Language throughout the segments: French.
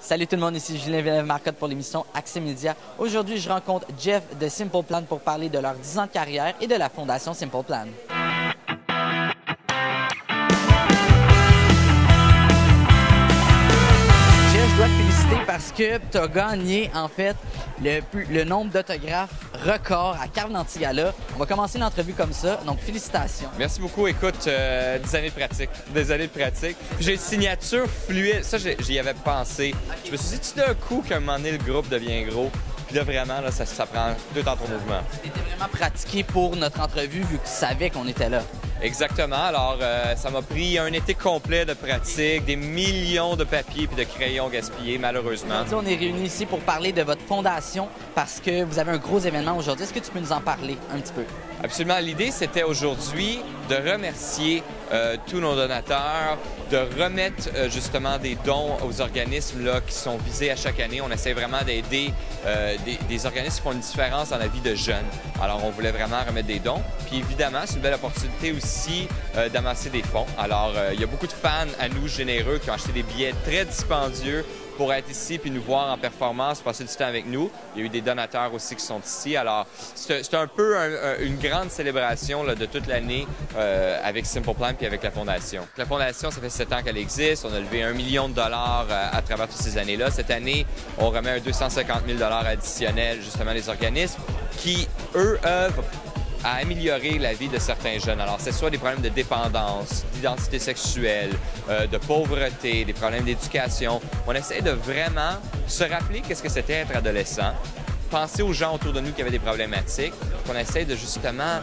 Salut tout le monde, ici Julien Villeneuve-Marcotte pour l'émission Accès Média. Aujourd'hui, je rencontre Jeff de Simple Plan pour parler de leurs 10 ans de carrière et de la fondation Simple Plan. Jeff, je dois te féliciter parce que tu as gagné, en fait, le nombre d'autographes record à Carve d'Antigala. On va commencer l'entrevue comme ça, donc félicitations. Merci beaucoup. Écoute, 10 années de pratique. Des années de pratique. J'ai une signature fluide. Ça, j'y avais pensé. Okay. Je me suis dit, tout d'un coup, qu'à un moment donné, le groupe devient gros. Puis là, vraiment, là, ça prend tout en ton mouvement. C'était vraiment pratiqué pour notre entrevue, vu que tu savais qu'on était là. Exactement. Alors, ça m'a pris un été complet de pratique, des millions de papiers et de crayons gaspillés, malheureusement. Aujourd'hui, on est réunis ici pour parler de votre fondation parce que vous avez un gros événement aujourd'hui. Est-ce que tu peux nous en parler un petit peu? Absolument. L'idée, c'était aujourd'hui de remercier tous nos donateurs, de remettre justement des dons aux organismes là, qui sont visés à chaque année. On essaie vraiment d'aider des organismes qui font une différence dans la vie de jeunes. Alors, on voulait vraiment remettre des dons. Puis évidemment, c'est une belle opportunité aussi d'amasser des fonds. Alors, il y a beaucoup de fans à nous généreux qui ont acheté des billets très dispendieux pour être ici puis nous voir en performance, passer du temps avec nous. Il y a eu des donateurs aussi qui sont ici. Alors, c'est un peu une grande célébration là, de toute l'année avec Simple Plan puis avec la Fondation. La Fondation, ça fait 7 ans qu'elle existe. On a levé 1 million de dollars à travers toutes ces années-là. Cette année, on remet un 250 000 $ additionnel justement des organismes qui, eux, œuvrent à améliorer la vie de certains jeunes. Alors, c'est soit des problèmes de dépendance, d'identité sexuelle, de pauvreté, des problèmes d'éducation. On essaie de vraiment se rappeler qu'est-ce que c'était être adolescent, penser aux gens autour de nous qui avaient des problématiques, qu'on essaie de justement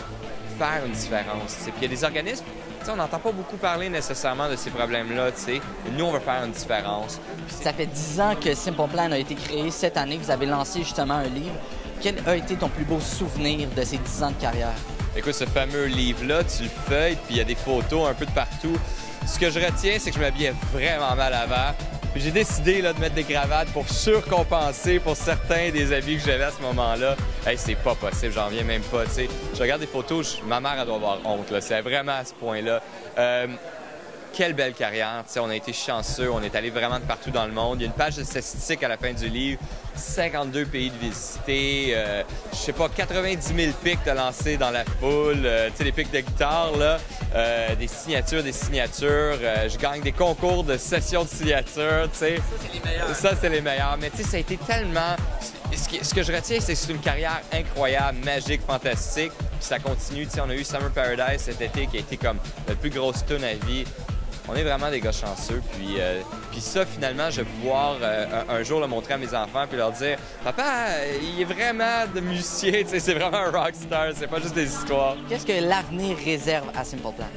faire une différence. Puis il y a des organismes, on n'entend pas beaucoup parler nécessairement de ces problèmes-là, nous, on veut faire une différence. Ça fait 10 ans que Simple Plan a été créé. Cette année, vous avez lancé justement un livre. Quel a été ton plus beau souvenir de ces 10 ans de carrière? Écoute, ce fameux livre-là, tu le feuilles, puis il y a des photos un peu de partout. Ce que je retiens, c'est que je m'habillais vraiment mal avant. Puis j'ai décidé là, de mettre des cravates pour surcompenser pour certains des habits que j'avais à ce moment-là. Hey, c'est pas possible, j'en viens même pas, tu sais. Je regarde des photos, ma mère, elle doit avoir honte, là. C'est vraiment à ce point-là. Quelle belle carrière, tu sais, on a été chanceux, on est allé vraiment de partout dans le monde. Il y a une page de statistiques à la fin du livre, 52 pays de visités, je sais pas, 90 000 pics de lancés dans la foule, tu sais, les pics de guitare, là, des signatures, je gagne des concours de sessions de signatures, tu sais. Ça, c'est les meilleurs. Ça, c'est les meilleurs, mais tu sais, ça a été tellement... Ce que je retiens, c'est que c'est une carrière incroyable, magique, fantastique, puis ça continue, tu sais, on a eu Summer Paradise cet été qui a été comme la plus grosse tune à vie. On est vraiment des gars chanceux, puis ça, finalement, je vais pouvoir un jour le montrer à mes enfants puis leur dire « Papa, il est vraiment de musicien, c'est vraiment un rockstar, c'est pas juste des histoires. » Qu'est-ce que l'avenir réserve à Simple Plan?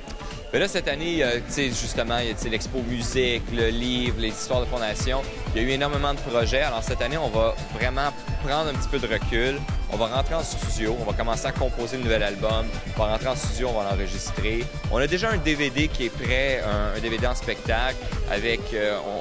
Mais là, cette année, justement, il y a l'expo musique, le livre, les histoires de fondation. Il y a eu énormément de projets. Alors, cette année, on va vraiment prendre un petit peu de recul. On va rentrer en studio, on va commencer à composer le nouvel album. On va rentrer en studio, on va l'enregistrer. On a déjà un DVD qui est prêt, un DVD en spectacle avec,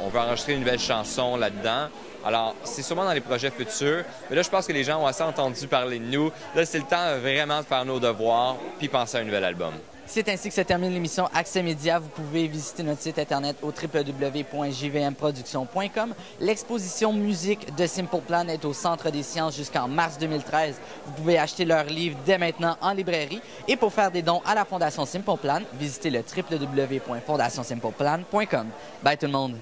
on va enregistrer une nouvelle chanson là-dedans. Alors, c'est sûrement dans les projets futurs. Mais là, je pense que les gens ont assez entendu parler de nous. Là, c'est le temps vraiment de faire nos devoirs puis penser à un nouvel album. C'est ainsi que se termine l'émission Accès Média. Vous pouvez visiter notre site internet au www.jvmproduction.com. L'exposition musique de Simple Plan est au Centre des sciences jusqu'en mars 2013. Vous pouvez acheter leur livre dès maintenant en librairie. Et pour faire des dons à la Fondation Simple Plan, visitez le www.fondationsimpleplan.com. Bye tout le monde!